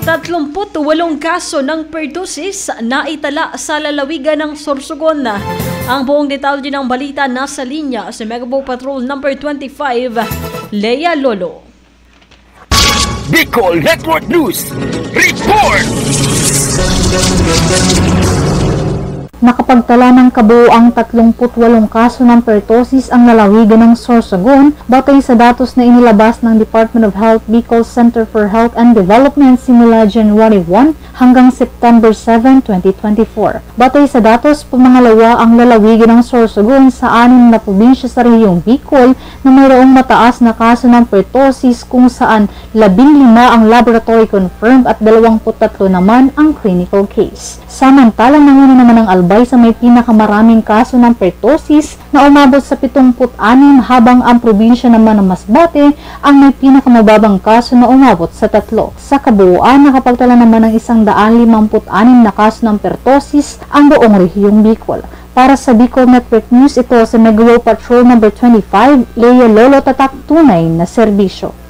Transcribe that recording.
38 kaso ng pertussis na itala sa lalawigan ng Sorsogon. Ang buong detalye ng balita nasa linya sa Megapo Patrol number 25, Lea Lolo. Bicol Network News Report! Nakapagtala ng kabuuang 38 kaso ng pertussis ang lalawigan ng Sorsogon batay sa datos na inilabas ng Department of Health Bicol Center for Health and Development simula January 1 hanggang September 7, 2024. Batay sa datos, pumangalawa ang lalawigan ng Sorsogon sa 6 na probinsya sa rehiyong Bicol na mayroong mataas na kaso ng pertussis kung saan 15 ang laboratory confirmed at 23 naman ang clinical case. Samantalang nanguna naman ang Albay sa may pinakamaraming kaso ng pertussis na umabot sa 76 habang ang probinsya naman ng Masbate ang may pinakamababang kaso na umabot sa 3. Sa kabuuan, nakapagtala naman ng 156 na kaso ng pertussis ang buong rehiyong Bicol. Para sa Bicol Network News, ito sa Megapo Patrol number 25, Lea Lolo, tatak tunay na serbisyo.